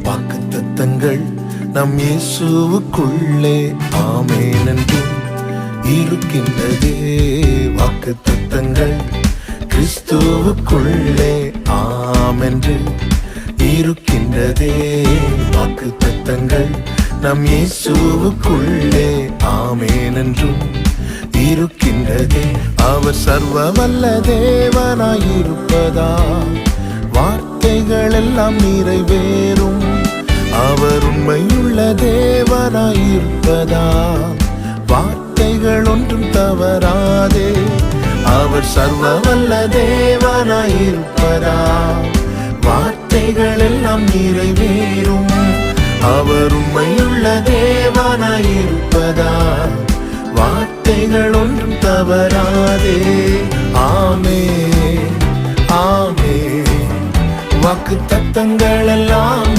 வாக்குத்தத்தங்கள் நம் இயேசுவுக்குள்ளே ஆமென் என்றும் இருக்கின்றதே. வாக்குத்தத்தங்கள் கிறிஸ்துவுக்குள்ளே ஆமென்று இருக்கின்றதே. வாக்குத்தத்தங்கள் நம் இயேசுவுக்குள்ளே ஆமென் என்றும் இருக்கின்றதே. அவர் சர்வ வல்ல தேவனாயிருப்பதால் வார்த்தைகள் எல்லாம் நிறைவேறும். அவர் உண்மையுள்ள தேவனாயிருப்பதால் வார்த்தைகள் ஒன்றும் தவறாதே. அவர் சர்வ வல்ல தேவனாயிருப்பதால் வார்த்தைகள் எல்லாம் நிறைவேறும். அவர் உண்மையுள்ள தேவனாயிருப்பதால் வார்த்தைகள் ஒன்றும் தவறாதே. ஆமென் ஆமென். வாக்குத்தத்தங்கள் எல்லாம்